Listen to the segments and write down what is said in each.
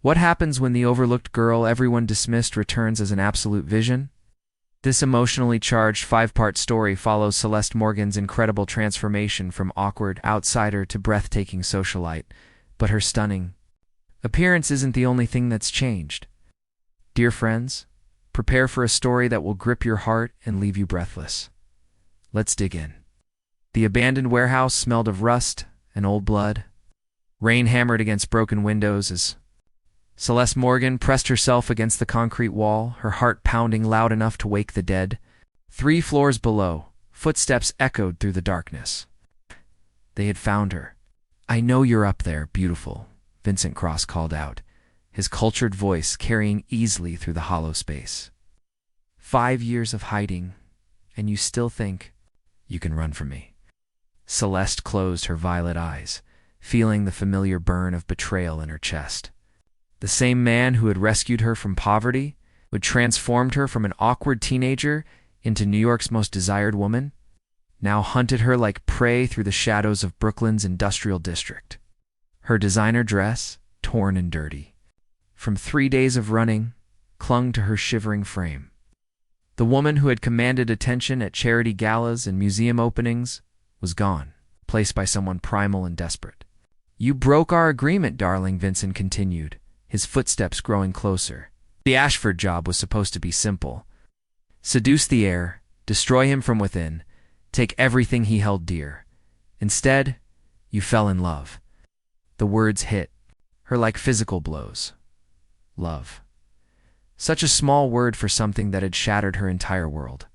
What happens when the overlooked girl everyone dismissed returns as an absolute vision? This emotionally charged five-part story follows Celeste Morgan's incredible transformation from awkward outsider to breathtaking socialite, but her stunning appearance isn't the only thing that's changed. Dear friends, prepare for a story that will grip your heart and leave you breathless. Let's dig in. The abandoned warehouse smelled of rust and old blood. Rain hammered against broken windows as Celeste Morgan pressed herself against the concrete wall, her heart pounding loud enough to wake the dead. 3 floors below, footsteps echoed through the darkness. They had found her. "I know you're up there, beautiful," Vincent Cross called out, his cultured voice carrying easily through the hollow space. 5 years of hiding, and you still think you can run from me. Celeste closed her violet eyes, feeling the familiar burn of betrayal in her chest. The same man who had rescued her from poverty, who had transformed her from an awkward teenager into New York's most desired woman, now hunted her like prey through the shadows of Brooklyn's industrial district. Her designer dress, torn and dirty, from 3 days of running, clung to her shivering frame. The woman who had commanded attention at charity galas and museum openings was gone, replaced by someone primal and desperate. "You broke our agreement, darling," Vincent continued, his footsteps growing closer. "The Ashford job was supposed to be simple. Seduce the heir, destroy him from within, take everything he held dear. Instead, you fell in love." The words hit her like physical blows. Love. Such a small word for something that had shattered her entire world.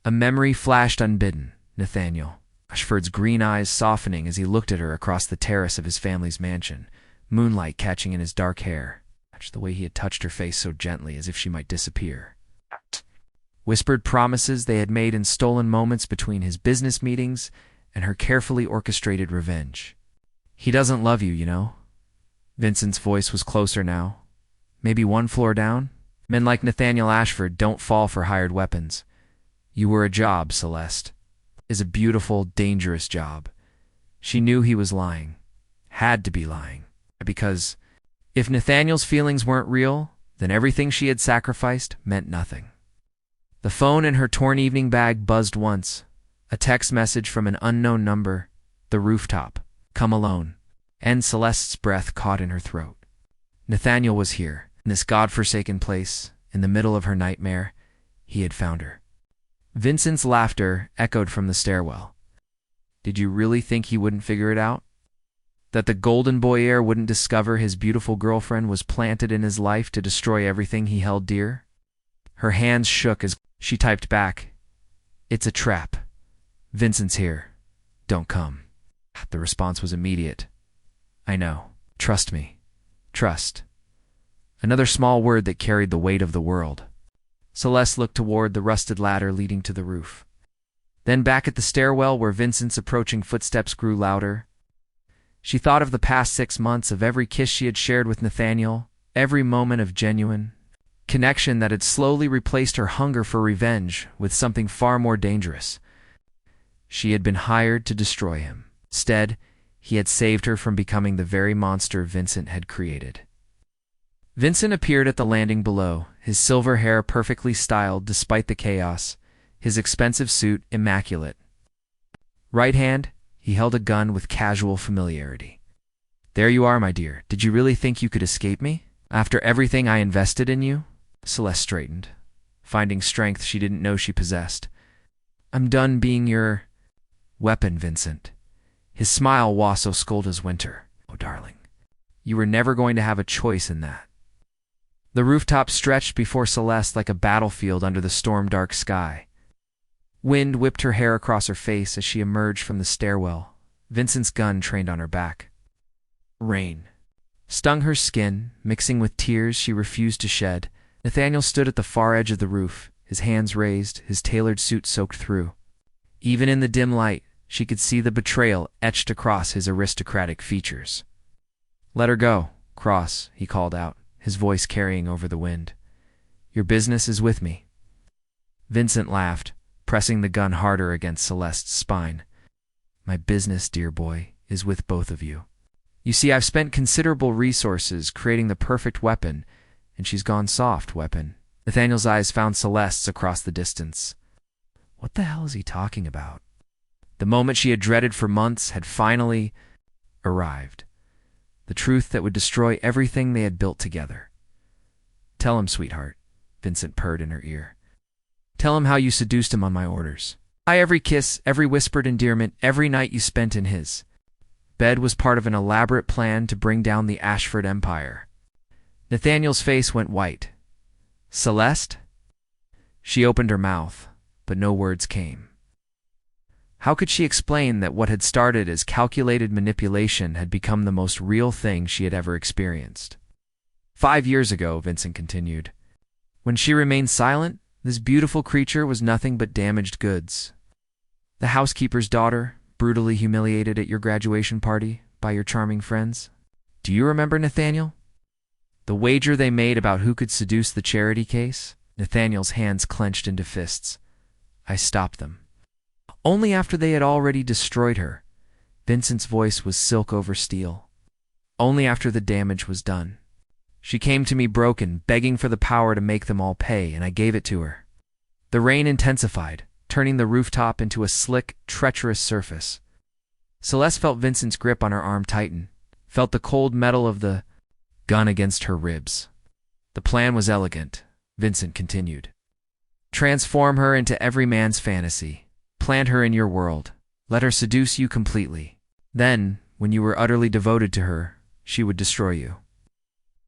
A memory flashed unbidden. Nathaniel, Ashford's green eyes softening as he looked at her across the terrace of his family's mansion, moonlight catching in his dark hair, the way he had touched her face so gently as if she might disappear. Whispered promises they had made in stolen moments between his business meetings and her carefully orchestrated revenge. "He doesn't love you, you know." Vincent's voice was closer now. "Maybe 1 floor down? Men like Nathaniel Ashford don't fall for hired weapons. You were a job, Celeste. Is a beautiful, dangerous job." She knew he was lying. Had to be lying. Because if Nathaniel's feelings weren't real, then everything she had sacrificed meant nothing. The phone in her torn evening bag buzzed once. A text message from an unknown number. The rooftop. "Come alone." And Celeste's breath caught in her throat. Nathaniel was here, in this godforsaken place, in the middle of her nightmare. He had found her. Vincent's laughter echoed from the stairwell. "Did you really think he wouldn't figure it out? That the golden boy heir wouldn't discover his beautiful girlfriend was planted in his life to destroy everything he held dear?" Her hands shook as she typed back, "It's a trap. Vincent's here. Don't come." The response was immediate. "I know. Trust me. Trust." Another small word that carried the weight of the world. Celeste looked toward the rusted ladder leading to the roof. Then back at the stairwell where Vincent's approaching footsteps grew louder. She thought of the past 6 months, of every kiss she had shared with Nathaniel, every moment of genuine connection that had slowly replaced her hunger for revenge with something far more dangerous. She had been hired to destroy him. Instead, he had saved her from becoming the very monster Vincent had created. Vincent appeared at the landing below, his silver hair perfectly styled despite the chaos, his expensive suit immaculate. Right hand, he held a gun with casual familiarity. "There you are, my dear. Did you really think you could escape me? After everything I invested in you?" Celeste straightened, finding strength she didn't know she possessed. "I'm done being your weapon, Vincent." His smile was so cold as winter. "Oh, darling, you were never going to have a choice in that." The rooftop stretched before Celeste like a battlefield under the storm-dark sky. Wind whipped her hair across her face as she emerged from the stairwell, Vincent's gun trained on her back. Rain stung her skin, mixing with tears she refused to shed. Nathaniel stood at the far edge of the roof, his hands raised, his tailored suit soaked through. Even in the dim light, she could see the betrayal etched across his aristocratic features. "Let her go, Cross," he called out, his voice carrying over the wind. "Your business is with me." Vincent laughed, pressing the gun harder against Celeste's spine. "My business, dear boy, is with both of you. You see, I've spent considerable resources creating the perfect weapon, and she's gone soft, weapon. Nathaniel's eyes found Celeste's across the distance. What the hell is he talking about? The moment she had dreaded for months had finally arrived. The truth that would destroy everything they had built together. Tell him, sweetheart, Vincent purred in her ear. Tell him how you seduced him on my orders. Every kiss, every whispered endearment, every night you spent in his bed was part of an elaborate plan to bring down the Ashford Empire. Nathaniel's face went white. Celeste? She opened her mouth, but no words came. How could she explain that what had started as calculated manipulation had become the most real thing she had ever experienced? 5 years ago, Vincent continued, when she remained silent, this beautiful creature was nothing but damaged goods. The housekeeper's daughter, brutally humiliated at your graduation party by your charming friends. Do you remember, Nathaniel? The wager they made about who could seduce the charity case? Nathaniel's hands clenched into fists. I stopped them. Only after they had already destroyed her. Vincent's voice was silk over steel. Only after the damage was done. She came to me broken, begging for the power to make them all pay, and I gave it to her. The rain intensified, turning the rooftop into a slick, treacherous surface. Celeste felt Vincent's grip on her arm tighten, felt the cold metal of the gun against her ribs. The plan was elegant, Vincent continued. Transform her into every man's fantasy. Plant her in your world. Let her seduce you completely. Then, when you were utterly devoted to her, she would destroy you.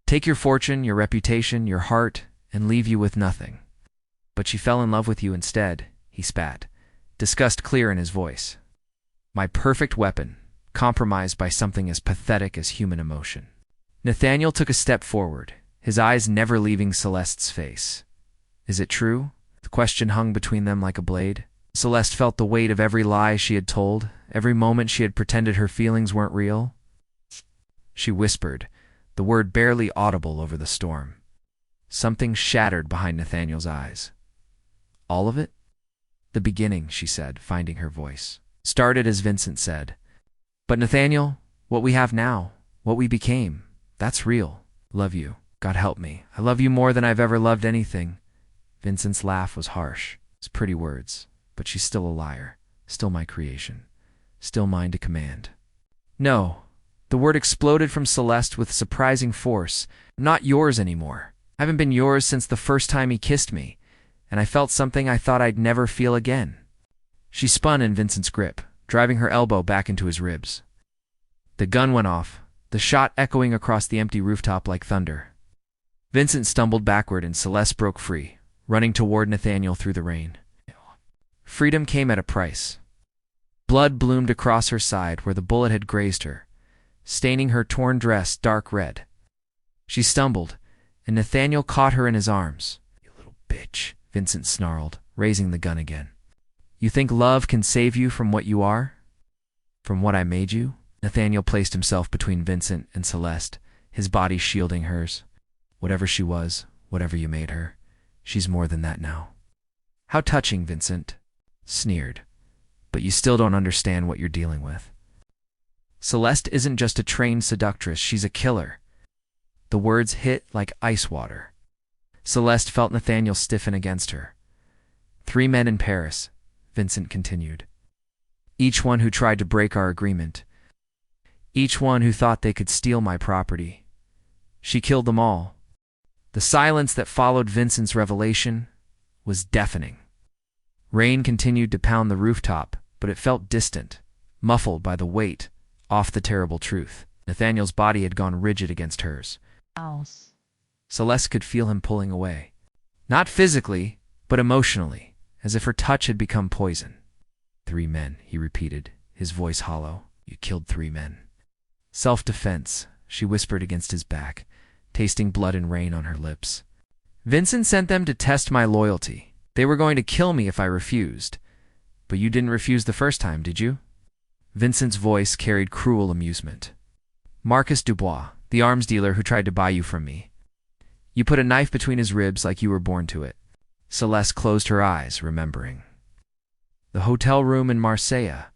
Take your fortune, your reputation, your heart, and leave you with nothing. But she fell in love with you instead, he spat, disgust clear in his voice. My perfect weapon, compromised by something as pathetic as human emotion. Nathaniel took a step forward, his eyes never leaving Celeste's face. Is it true? The question hung between them like a blade. Celeste felt the weight of every lie she had told, every moment she had pretended her feelings weren't real. She whispered, the word barely audible over the storm. Something shattered behind Nathaniel's eyes. All of it? The beginning, she said, finding her voice. Started as Vincent said. But Nathaniel, what we have now, what we became, that's real. Love you. God help me. I love you more than I've ever loved anything. Vincent's laugh was harsh. His pretty words. But she's still a liar, still my creation, still mine to command. No, the word exploded from Celeste with surprising force. Not yours anymore. I haven't been yours since the first time he kissed me, and I felt something I thought I'd never feel again. She spun in Vincent's grip, driving her elbow back into his ribs. The gun went off, the shot echoing across the empty rooftop like thunder. Vincent stumbled backward and Celeste broke free, running toward Nathaniel through the rain. Freedom came at a price. Blood bloomed across her side where the bullet had grazed her, staining her torn dress dark red. She stumbled, and Nathaniel caught her in his arms. You little bitch, Vincent snarled, raising the gun again. You think love can save you from what you are? From what I made you? Nathaniel placed himself between Vincent and Celeste, his body shielding hers. Whatever she was, whatever you made her, she's more than that now. How touching, Vincent. Sneered. But you still don't understand what you're dealing with. Celeste isn't just a trained seductress, she's a killer. The words hit like ice water. Celeste felt Nathaniel stiffen against her. 3 men in Paris, Vincent continued. Each one who tried to break our agreement. Each one who thought they could steal my property. She killed them all. The silence that followed Vincent's revelation was deafening. Rain continued to pound the rooftop, but it felt distant, muffled by the weight, off the terrible truth. Nathaniel's body had gone rigid against hers. Celeste could feel him pulling away. Not physically, but emotionally, as if her touch had become poison. 3 men, he repeated, his voice hollow. You killed 3 men. Self-defense, she whispered against his back, tasting blood and rain on her lips. Vincent sent them to test my loyalty. They were going to kill me if I refused. But you didn't refuse the first time, did you? Vincent's voice carried cruel amusement. Marcus Dubois, the arms dealer who tried to buy you from me. You put a knife between his ribs like you were born to it. Celeste closed her eyes, remembering. The hotel room in Marseille,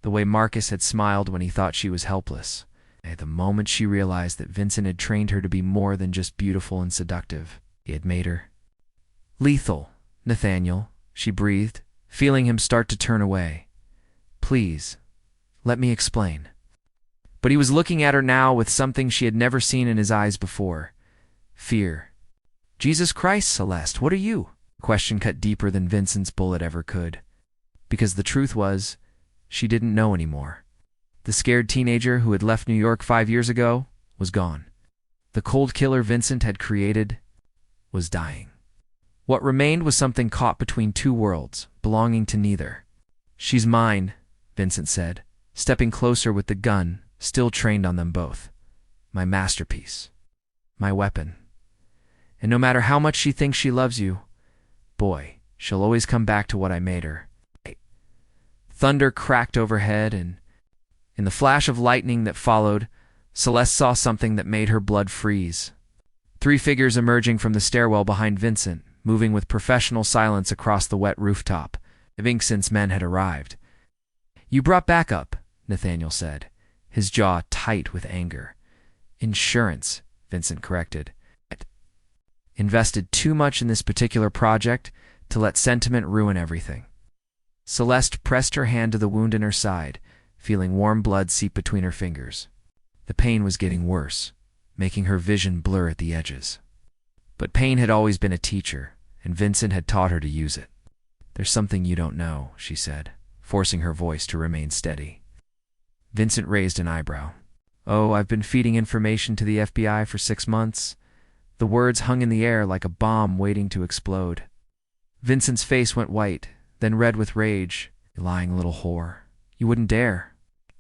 the way Marcus had smiled when he thought she was helpless. The moment she realized that Vincent had trained her to be more than just beautiful and seductive, he had made her lethal. Nathaniel, she breathed, feeling him start to turn away. Please, let me explain. But he was looking at her now with something she had never seen in his eyes before. Fear. Jesus Christ, Celeste, what are you? The question cut deeper than Vincent's bullet ever could. Because the truth was, she didn't know anymore. The scared teenager who had left New York 5 years ago was gone. The cold killer Vincent had created was dying. What remained was something caught between two worlds, belonging to neither. She's mine, Vincent said, stepping closer with the gun, still trained on them both. My masterpiece. My weapon. And no matter how much she thinks she loves you, boy, she'll always come back to what I made her. Thunder cracked overhead, and in the flash of lightning that followed, Celeste saw something that made her blood freeze. 3 figures emerging from the stairwell behind Vincent, moving with professional silence across the wet rooftop. Vincent's men had arrived. You brought backup, Nathaniel said, his jaw tight with anger. Insurance, Vincent corrected. Invested too much in this particular project to let sentiment ruin everything. Celeste pressed her hand to the wound in her side, feeling warm blood seep between her fingers. The pain was getting worse, making her vision blur at the edges. But pain had always been a teacher, and Vincent had taught her to use it. There's something you don't know, she said, forcing her voice to remain steady. Vincent raised an eyebrow. Oh, I've been feeding information to the FBI for 6 months. The words hung in the air like a bomb waiting to explode. Vincent's face went white, then red with rage. You lying little whore. You wouldn't dare.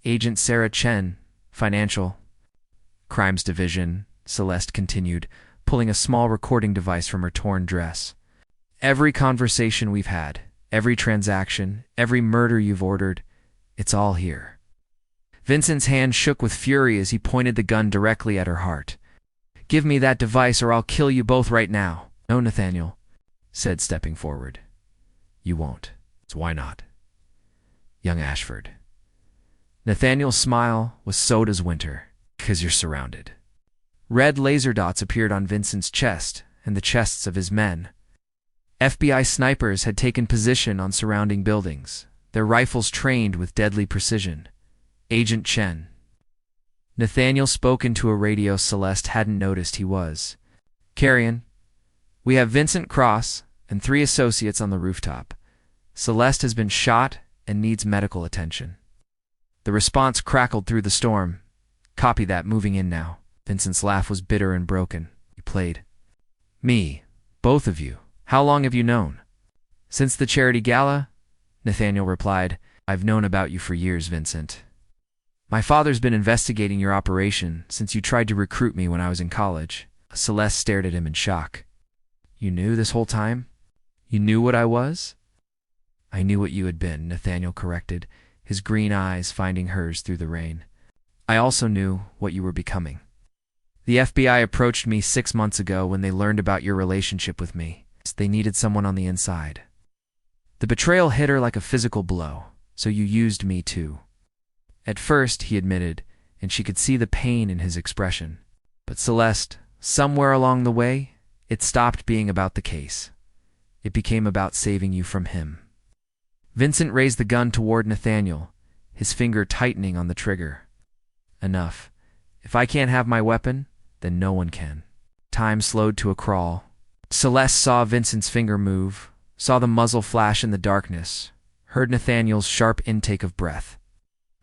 Agent Sarah Chen, Financial Crimes Division, Celeste continued, pulling a small recording device from her torn dress. Every conversation we've had, every transaction, every murder you've ordered, it's all here. Vincent's hand shook with fury as he pointed the gun directly at her heart. Give me that device or I'll kill you both right now. No, Nathaniel, said stepping forward. You won't. So why not? Young Ashford. Nathaniel's smile was sowed as winter. 'Cause you're surrounded. Red laser dots appeared on Vincent's chest and the chests of his men. FBI snipers had taken position on surrounding buildings, their rifles trained with deadly precision. Agent Chen. Nathaniel spoke into a radio Celeste hadn't noticed he was. Carrion, we have Vincent Cross and 3 associates on the rooftop. Celeste has been shot and needs medical attention. The response crackled through the storm. Copy that, moving in now. Vincent's laugh was bitter and broken. He played. Me, both of you. How long have you known? Since the charity gala, Nathaniel replied. I've known about you for years, Vincent. My father's been investigating your operation since you tried to recruit me when I was in college. Celeste stared at him in shock. You knew this whole time? You knew what I was? I knew what you had been, Nathaniel corrected, his green eyes finding hers through the rain. I also knew what you were becoming. The FBI approached me 6 months ago when they learned about your relationship with me. They needed someone on the inside. The betrayal hit her like a physical blow, so you used me too. At first, he admitted, and she could see the pain in his expression. But Celeste, somewhere along the way, it stopped being about the case. It became about saving you from him. Vincent raised the gun toward Nathaniel, his finger tightening on the trigger. Enough. If I can't have my weapon, then no one can. Time slowed to a crawl. Celeste saw Vincent's finger move, saw the muzzle flash in the darkness, heard Nathaniel's sharp intake of breath.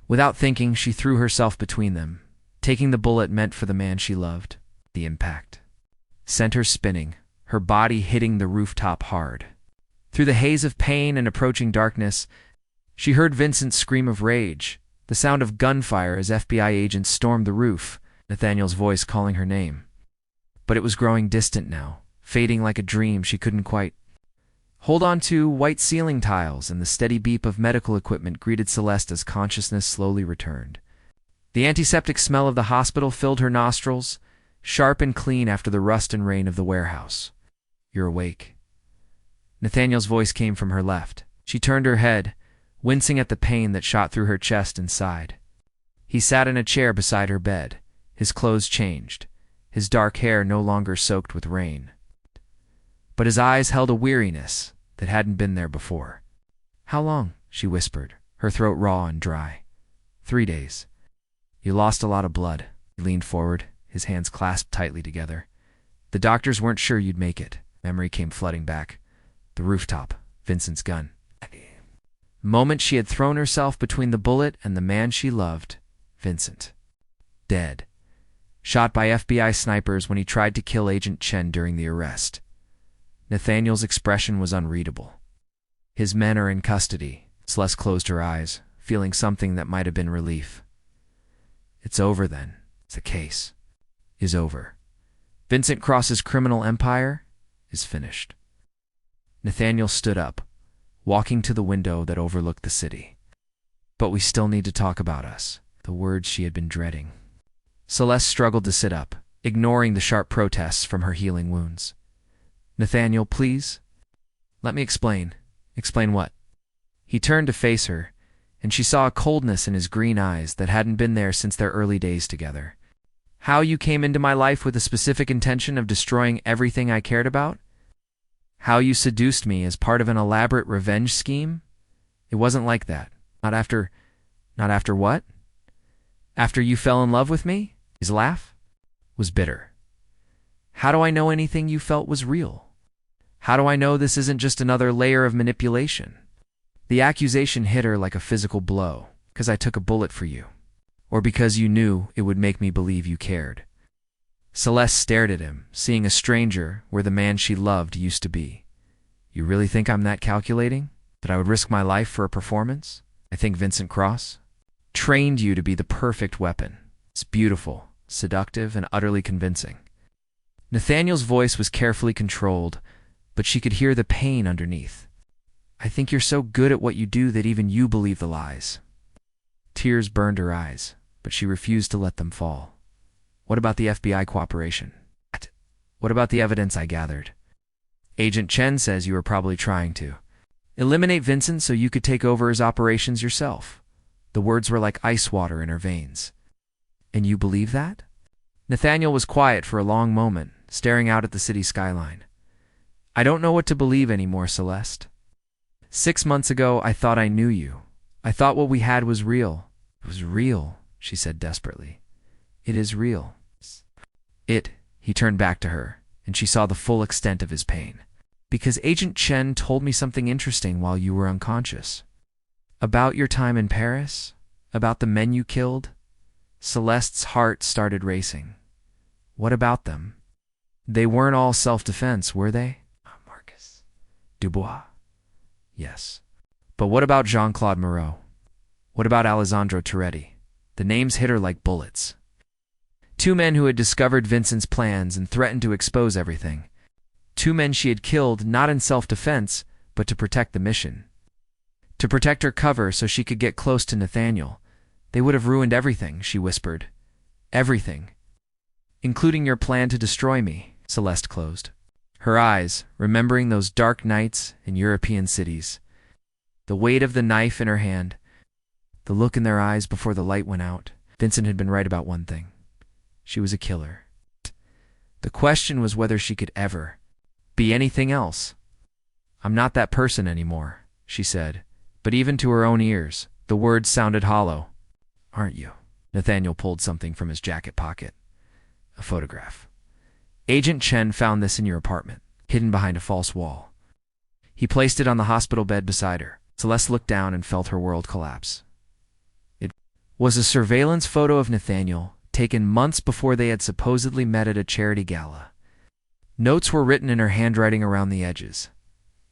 Without thinking, she threw herself between them, taking the bullet meant for the man she loved. The impact sent her spinning, her body hitting the rooftop hard. Through the haze of pain and approaching darkness, she heard Vincent's scream of rage, the sound of gunfire as FBI agents stormed the roof, Nathaniel's voice calling her name. But it was growing distant now, fading like a dream she couldn't quite hold on to. White ceiling tiles and the steady beep of medical equipment greeted Celeste as consciousness slowly returned. The antiseptic smell of the hospital filled her nostrils, sharp and clean after the rust and rain of the warehouse. You're awake. Nathaniel's voice came from her left. She turned her head, wincing at the pain that shot through her chest and side. He sat in a chair beside her bed, his clothes changed, his dark hair no longer soaked with rain. But his eyes held a weariness that hadn't been there before. "How long?" she whispered, her throat raw and dry. 3 days. "You lost a lot of blood." He leaned forward, his hands clasped tightly together. "The doctors weren't sure you'd make it." Memory came flooding back. The rooftop, Vincent's gun. The moment she had thrown herself between the bullet and the man she loved, Vincent. Dead. Shot by FBI snipers when he tried to kill Agent Chen during the arrest. Nathaniel's expression was unreadable. "His men are in custody." Celeste closed her eyes, feeling something that might have been relief. "It's over then. The case is over. Vincent Cross's criminal empire is finished." Nathaniel stood up, walking to the window that overlooked the city. "But we still need to talk about us," the words she had been dreading. Celeste struggled to sit up, ignoring the sharp protests from her healing wounds. "Nathaniel, please. Let me explain." "Explain what?" He turned to face her, and she saw a coldness in his green eyes that hadn't been there since their early days together. "How you came into my life with a specific intention of destroying everything I cared about? How you seduced me as part of an elaborate revenge scheme? It wasn't like that. Not after what? After you fell in love with me?" His laugh was bitter. "How do I know anything you felt was real? How do I know this isn't just another layer of manipulation?" The accusation hit her like a physical blow. "Because I took a bullet for you. Or because you knew it would make me believe you cared." Celeste stared at him, seeing a stranger where the man she loved used to be. "You really think I'm that calculating? That I would risk my life for a performance? I think Vincent Cross trained you to be the perfect weapon. It's beautiful, seductive, and utterly convincing." Nathaniel's voice was carefully controlled, but she could hear the pain underneath. "I think you're so good at what you do that even you believe the lies." Tears burned her eyes, but she refused to let them fall. "What about the FBI cooperation? What about the evidence I gathered? Agent Chen says you were probably trying to eliminate Vincent so you could take over his operations yourself." The words were like ice water in her veins. "And you believe that?" Nathaniel was quiet for a long moment, staring out at the city skyline. "I don't know what to believe anymore, Celeste. 6 months ago, I thought I knew you. I thought what we had was real." "It was real," she said desperately. "It is real." He turned back to her, and she saw the full extent of his pain. "Because Agent Chen told me something interesting while you were unconscious. About your time in Paris? About the men you killed?" Celeste's heart started racing. "What about them? They weren't all self-defense, were they?" "Marcus Dubois. Yes. But what about Jean-Claude Moreau? What about Alessandro Toretti?" The names hit her like bullets. 2 men who had discovered Vincent's plans and threatened to expose everything. 2 men she had killed not in self-defense, but to protect the mission. To protect her cover so she could get close to Nathaniel. "They would have ruined everything," she whispered. "Everything. Including your plan to destroy me." Celeste closed her eyes, remembering those dark nights in European cities. The weight of the knife in her hand, the look in their eyes before the light went out. Vincent had been right about one thing. She was a killer. The question was whether she could ever be anything else. "I'm not that person anymore," she said, but even to her own ears, the words sounded hollow. "Aren't you?" Nathaniel pulled something from his jacket pocket. A photograph. "Agent Chen found this in your apartment, hidden behind a false wall." He placed it on the hospital bed beside her. Celeste looked down and felt her world collapse. It was a surveillance photo of Nathaniel, taken months before they had supposedly met at a charity gala. Notes were written in her handwriting around the edges.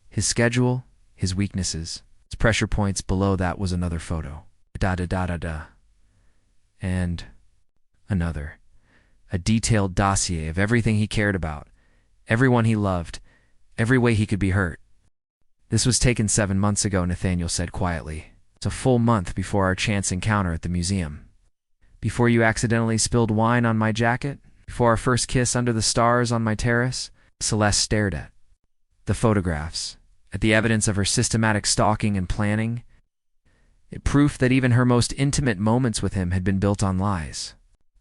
His schedule, his weaknesses, his pressure points. Below that was another photo. Da-da-da-da-da. And another. A detailed dossier of everything he cared about, everyone he loved, every way he could be hurt. "This was taken 7 months ago," Nathaniel said quietly. "It's a full month before our chance encounter at the museum. Before you accidentally spilled wine on my jacket, before our first kiss under the stars on my terrace." Celeste stared at the photographs, at the evidence of her systematic stalking and planning. Proof that even her most intimate moments with him had been built on lies.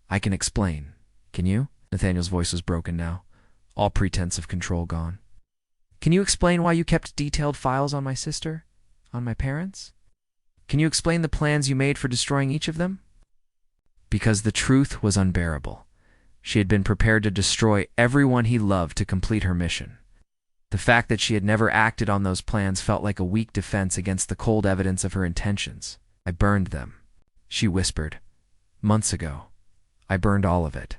I can explain. Can you? Nathaniel's voice was broken now, all pretense of control gone. Can you explain why you kept detailed files on my sister? On my parents? Can you explain the plans you made for destroying each of them? Because the truth was unbearable. She had been prepared to destroy everyone he loved to complete her mission. The fact that she had never acted on those plans felt like a weak defense against the cold evidence of her intentions. I burned them, she whispered. Months ago. I burned all of it.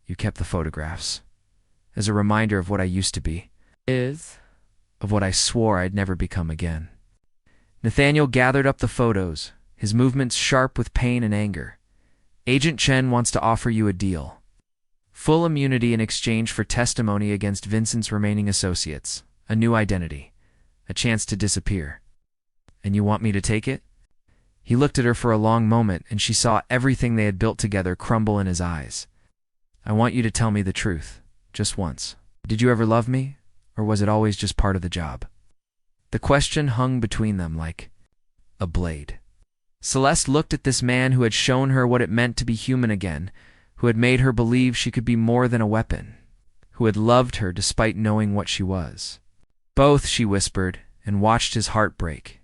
You kept the photographs. As a reminder of what I used to be. Of what I swore I'd never become again. Nathaniel gathered up the photos, his movements sharp with pain and anger. Agent Chen wants to offer you a deal. Full immunity in exchange for testimony against Vincent's remaining associates, a new identity, a chance to disappear. And you want me to take it? He looked at her for a long moment, and she saw everything they had built together crumble in his eyes. I want you to tell me the truth, just once. Did you ever love me, or was it always just part of the job? The question hung between them like a blade. Celeste looked at this man who had shown her what it meant to be human again, who had made her believe she could be more than a weapon, who had loved her despite knowing what she was. Both, she whispered, and watched his heart break.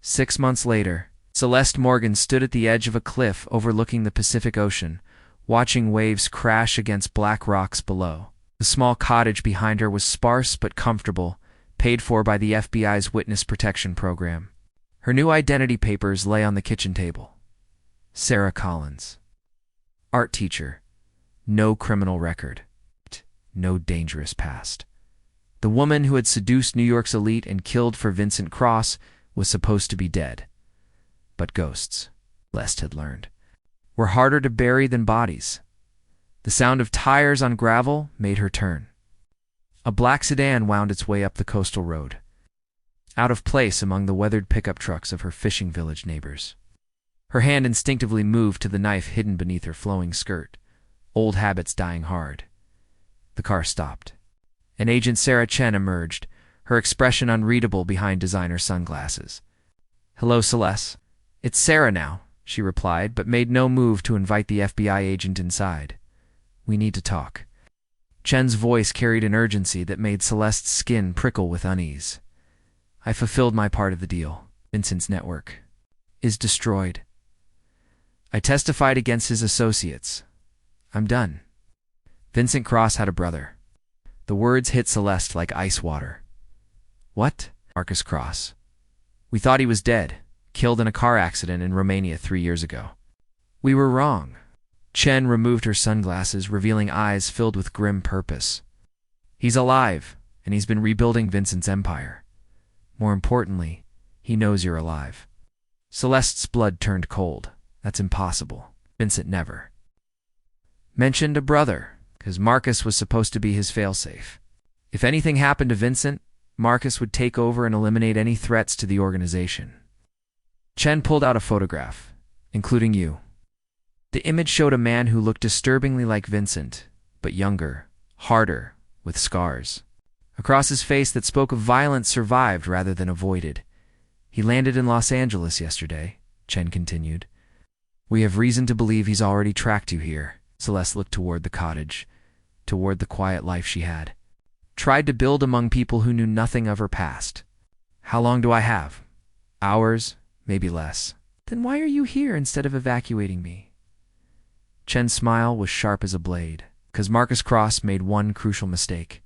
6 months later, Celeste Morgan stood at the edge of a cliff overlooking the Pacific Ocean, watching waves crash against black rocks below. The small cottage behind her was sparse but comfortable, paid for by the FBI's Witness Protection Program. Her new identity papers lay on the kitchen table. Sarah Collins. Art teacher. No criminal record. No dangerous past. The woman who had seduced New York's elite and killed for Vincent Cross was supposed to be dead. But ghosts, Celeste had learned, were harder to bury than bodies. The sound of tires on gravel made her turn. A black sedan wound its way up the coastal road, out of place among the weathered pickup trucks of her fishing village neighbors. Her hand instinctively moved to the knife hidden beneath her flowing skirt, old habits dying hard. The car stopped, and Agent Sarah Chen emerged, her expression unreadable behind designer sunglasses. Hello, Celeste. It's Sarah now, she replied, but made no move to invite the FBI agent inside. We need to talk. Chen's voice carried an urgency that made Celeste's skin prickle with unease. I fulfilled my part of the deal. Vincent's network is destroyed. I testified against his associates. I'm done. Vincent Cross had a brother. The words hit Celeste like ice water. What? Marcus Cross. We thought he was dead, killed in a car accident in Romania 3 years ago. We were wrong. Chen removed her sunglasses, revealing eyes filled with grim purpose. He's alive, and he's been rebuilding Vincent's empire. More importantly, he knows you're alive. Celeste's blood turned cold. That's impossible. Vincent never mentioned a brother, because Marcus was supposed to be his failsafe. If anything happened to Vincent, Marcus would take over and eliminate any threats to the organization. Chen pulled out a photograph, including you. The image showed a man who looked disturbingly like Vincent, but younger, harder, with scars. Across his face that spoke of violence survived rather than avoided. He landed in Los Angeles yesterday, Chen continued. We have reason to believe he's already tracked you here. Celeste looked toward the cottage, toward the quiet life she had. Tried to build among people who knew nothing of her past. How long do I have? Hours, maybe less. Then why are you here instead of evacuating me? Chen's smile was sharp as a blade, because Marcus Cross made one crucial mistake.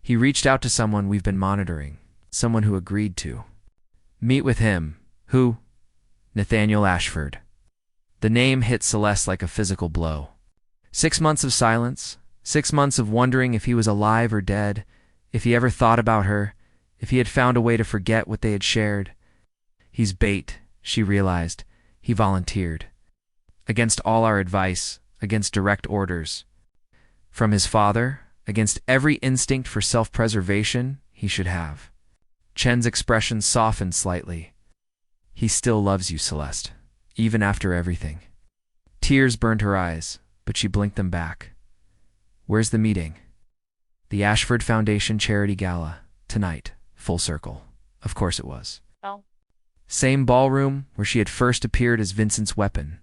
He reached out to someone we've been monitoring, someone who agreed to meet with him. Who? Nathaniel Ashford. The name hit Celeste like a physical blow. 6 months of silence, 6 months of wondering if he was alive or dead, if he ever thought about her, if he had found a way to forget what they had shared. He's bait, she realized. He volunteered. Against all our advice, against direct orders. From his father, against every instinct for self-preservation he should have. Chen's expression softened slightly. He still loves you, Celeste, even after everything. Tears burned her eyes, but she blinked them back. Where's the meeting? The Ashford Foundation Charity Gala, tonight, full circle. Of course it was. Oh. Same ballroom where she had first appeared as Vincent's weapon,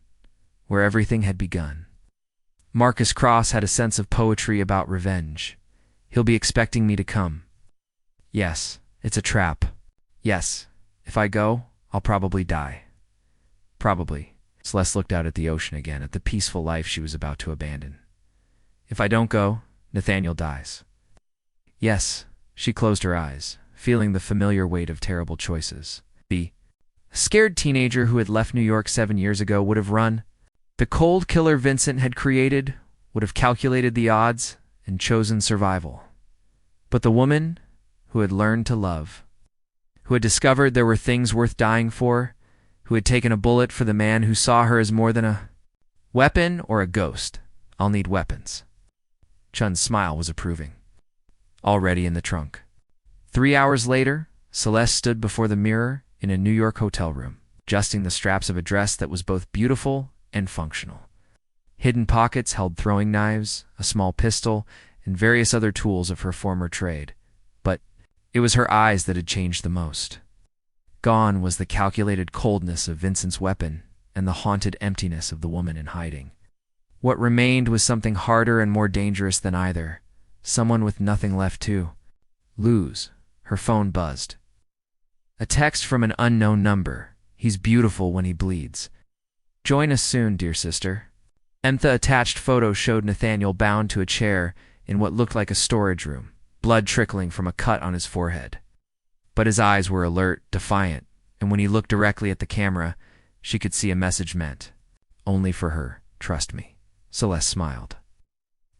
where everything had begun. Marcus Cross had a sense of poetry about revenge. He'll be expecting me to come. Yes, it's a trap. Yes, if I go, I'll probably die. Probably. Celeste looked out at the ocean again, at the peaceful life she was about to abandon. If I don't go, Nathaniel dies. Yes, she closed her eyes, feeling the familiar weight of terrible choices. The scared teenager who had left New York 7 years ago would have run. The cold killer Vincent had created would have calculated the odds and chosen survival. But the woman who had learned to love, who had discovered there were things worth dying for, who had taken a bullet for the man who saw her as more than a weapon or a ghost. I'll need weapons. Chun's smile was approving. Already in the trunk. 3 hours later, Celeste stood before the mirror in a New York hotel room, adjusting the straps of a dress that was both beautiful and functional. Hidden pockets held throwing knives, a small pistol, and various other tools of her former trade. But it was her eyes that had changed the most. Gone was the calculated coldness of Vincent's weapon and the haunted emptiness of the woman in hiding. What remained was something harder and more dangerous than either, someone with nothing left to lose. Her phone buzzed. A text from an unknown number. He's beautiful when he bleeds. Join us soon, dear sister. The attached photo showed Nathaniel bound to a chair in what looked like a storage room, blood trickling from a cut on his forehead. But his eyes were alert, defiant, and when he looked directly at the camera, she could see a message meant. Only for her, trust me. Celeste smiled.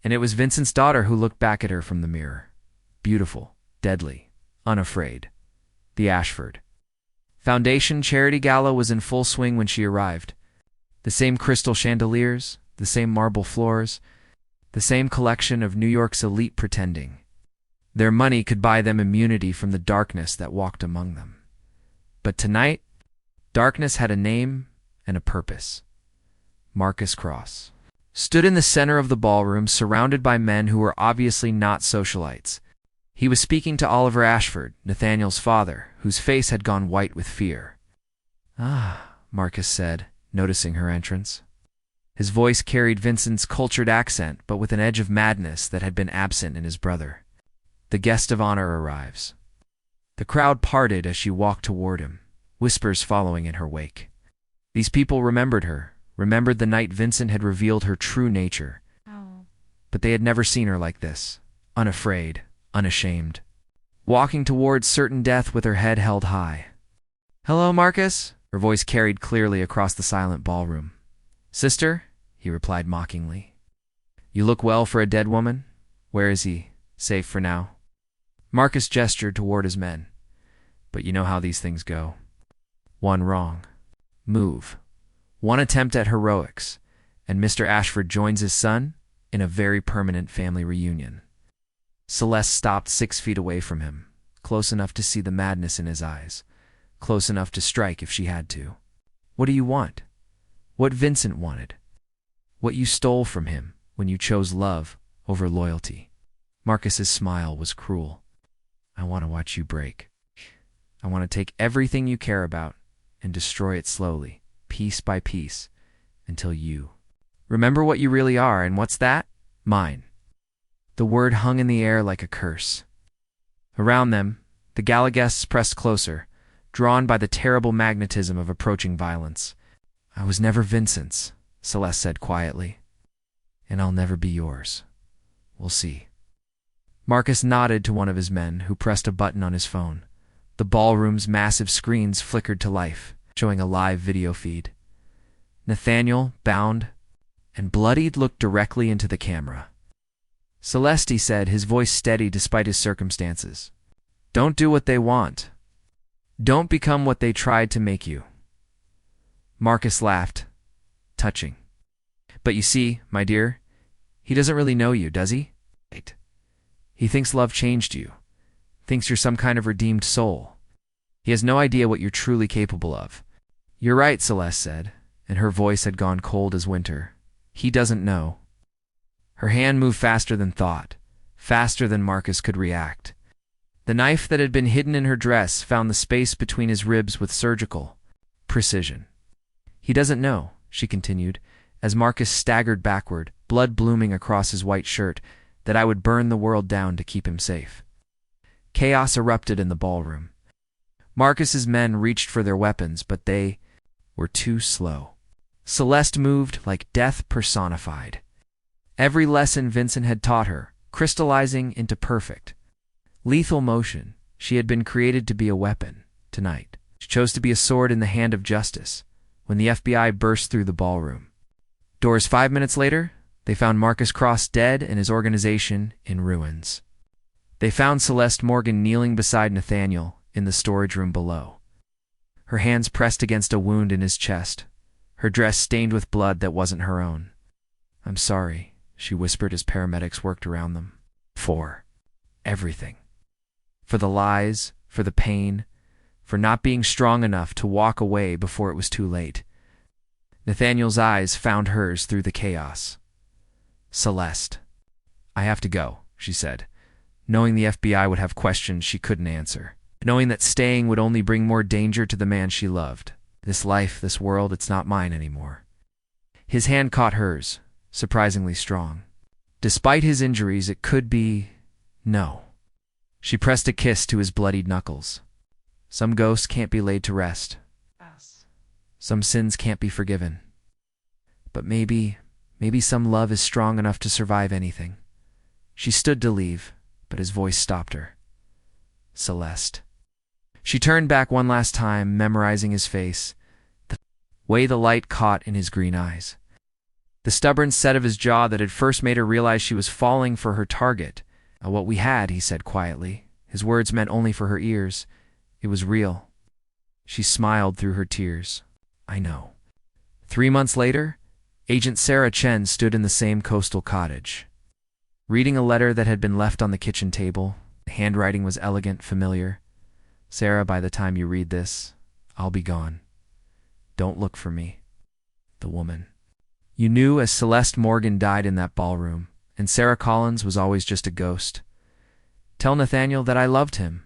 And it was Vincent's daughter who looked back at her from the mirror. Beautiful, deadly, unafraid. The Ashford Foundation Charity Gala was in full swing when she arrived. The same crystal chandeliers, the same marble floors, the same collection of New York's elite pretending. Their money could buy them immunity from the darkness that walked among them. But tonight, darkness had a name and a purpose. Marcus Cross stood in the center of the ballroom, surrounded by men who were obviously not socialites. He was speaking to Oliver Ashford, Nathaniel's father, whose face had gone white with fear. "Ah," Marcus said, noticing her entrance. His voice carried Vincent's cultured accent, but with an edge of madness that had been absent in his brother. "The guest of honor arrives." The crowd parted as she walked toward him, whispers following in her wake. These people remembered her, remembered the night Vincent had revealed her true nature. But they had never seen her like this, unafraid, unashamed, walking towards certain death with her head held high. "Hello, Marcus," her voice carried clearly across the silent ballroom. "Sister," he replied mockingly. "You look well for a dead woman. Where is he? Safe for now?" Marcus gestured toward his men. "But you know how these things go. One wrong move, one attempt at heroics, and Mr. Ashford joins his son in a very permanent family reunion." Celeste stopped 6 feet away from him, close enough to see the madness in his eyes, close enough to strike if she had to. "What do you want?" What Vincent wanted. What you stole from him when you chose love over loyalty. Marcus's smile was cruel. "I want to watch you break. I want to take everything you care about and destroy it slowly, piece by piece, until you remember what you really are, and what's that? Mine." The word hung in the air like a curse. Around them, the gala guests pressed closer, drawn by the terrible magnetism of approaching violence. "I was never Vincent's," Celeste said quietly. "And I'll never be yours. We'll see." Marcus nodded to one of his men, who pressed a button on his phone. The ballroom's massive screens flickered to life, showing a live video feed. Nathaniel, bound and bloodied, looked directly into the camera. "Celeste," he said, his voice steady despite his circumstances. "Don't do what they want. Don't become what they tried to make you." Marcus laughed, touching. "But you see, my dear, he doesn't really know you, does he? He thinks love changed you, thinks you're some kind of redeemed soul. He has no idea what you're truly capable of." "You're right," Celeste said, and her voice had gone cold as winter. "He doesn't know." Her hand moved faster than thought, faster than Marcus could react. The knife that had been hidden in her dress found the space between his ribs with surgical, precision. He doesn't know, she continued, as Marcus staggered backward, blood blooming across his white shirt, that I would burn the world down to keep him safe. Chaos erupted in the ballroom. Marcus's men reached for their weapons, but they were too slow. Celeste moved like death personified. Every lesson Vincent had taught her, crystallizing into perfect, lethal motion. She had been created to be a weapon. Tonight, she chose to be a sword in the hand of justice. When the FBI burst through the ballroom doors 5 minutes later, they found Marcus Cross dead and his organization in ruins. They found Celeste Morgan kneeling beside Nathaniel in the storage room below, her hands pressed against a wound in his chest, her dress stained with blood that wasn't her own. "I'm sorry," she whispered as paramedics worked around them. "For everything. For the lies, for the pain, for not being strong enough to walk away before it was too late." Nathaniel's eyes found hers through the chaos. "Celeste, I have to go," she said, knowing the FBI would have questions she couldn't answer, knowing that staying would only bring more danger to the man she loved. "This life, this world, it's not mine anymore." His hand caught hers, surprisingly strong. Despite his injuries, it could be no. She pressed a kiss to his bloodied knuckles. Some ghosts can't be laid to rest. Some sins can't be forgiven. But maybe some love is strong enough to survive anything. She stood to leave, but his voice stopped her. "Celeste." She turned back one last time, memorizing his face, the way the light caught in his green eyes, the stubborn set of his jaw that had first made her realize she was falling for her target. "What we had," he said quietly. His words meant only for her ears. It was real. She smiled through her tears. "I know." 3 months later, Agent Sarah Chen stood in the same coastal cottage, reading a letter that had been left on the kitchen table. The handwriting was elegant, familiar. "Sarah, by the time you read this, I'll be gone. Don't look for me." The woman you knew as Celeste Morgan died in that ballroom, and Sarah Collins was always just a ghost. "Tell Nathaniel that I loved him.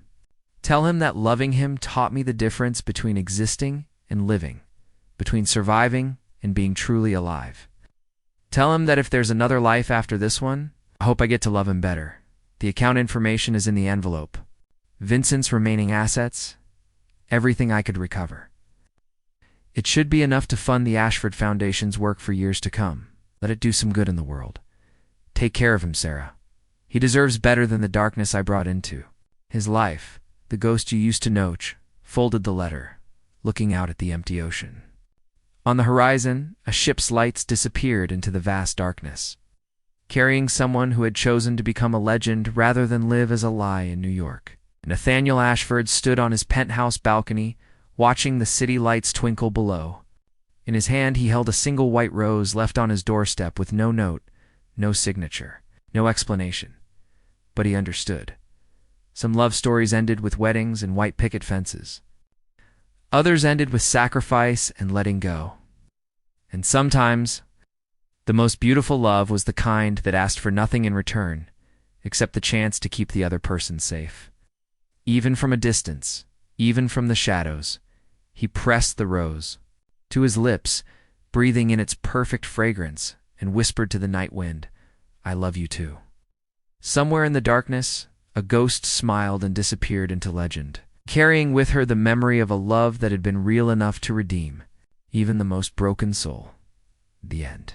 Tell him that loving him taught me the difference between existing and living, between surviving and being truly alive. Tell him that if there's another life after this one, I hope I get to love him better. The account information is in the envelope. Vincent's remaining assets, everything I could recover. It should be enough to fund the Ashford Foundation's work for years to come. Let it do some good in the world. Take care of him, Sarah. He deserves better than the darkness I brought into his life." The ghost you used to know folded the letter, looking out at the empty ocean. On the horizon, a ship's lights disappeared into the vast darkness, carrying someone who had chosen to become a legend rather than live as a lie in New York. Nathaniel Ashford stood on his penthouse balcony, watching the city lights twinkle below. In his hand he held a single white rose left on his doorstep with no note, no signature, no explanation. But he understood. Some love stories ended with weddings and white picket fences. Others ended with sacrifice and letting go. And sometimes, the most beautiful love was the kind that asked for nothing in return, except the chance to keep the other person safe. Even from a distance, even from the shadows, he pressed the rose to his lips, breathing in its perfect fragrance, and whispered to the night wind, "I love you too." Somewhere in the darkness, a ghost smiled and disappeared into legend, carrying with her the memory of a love that had been real enough to redeem even the most broken soul. The end.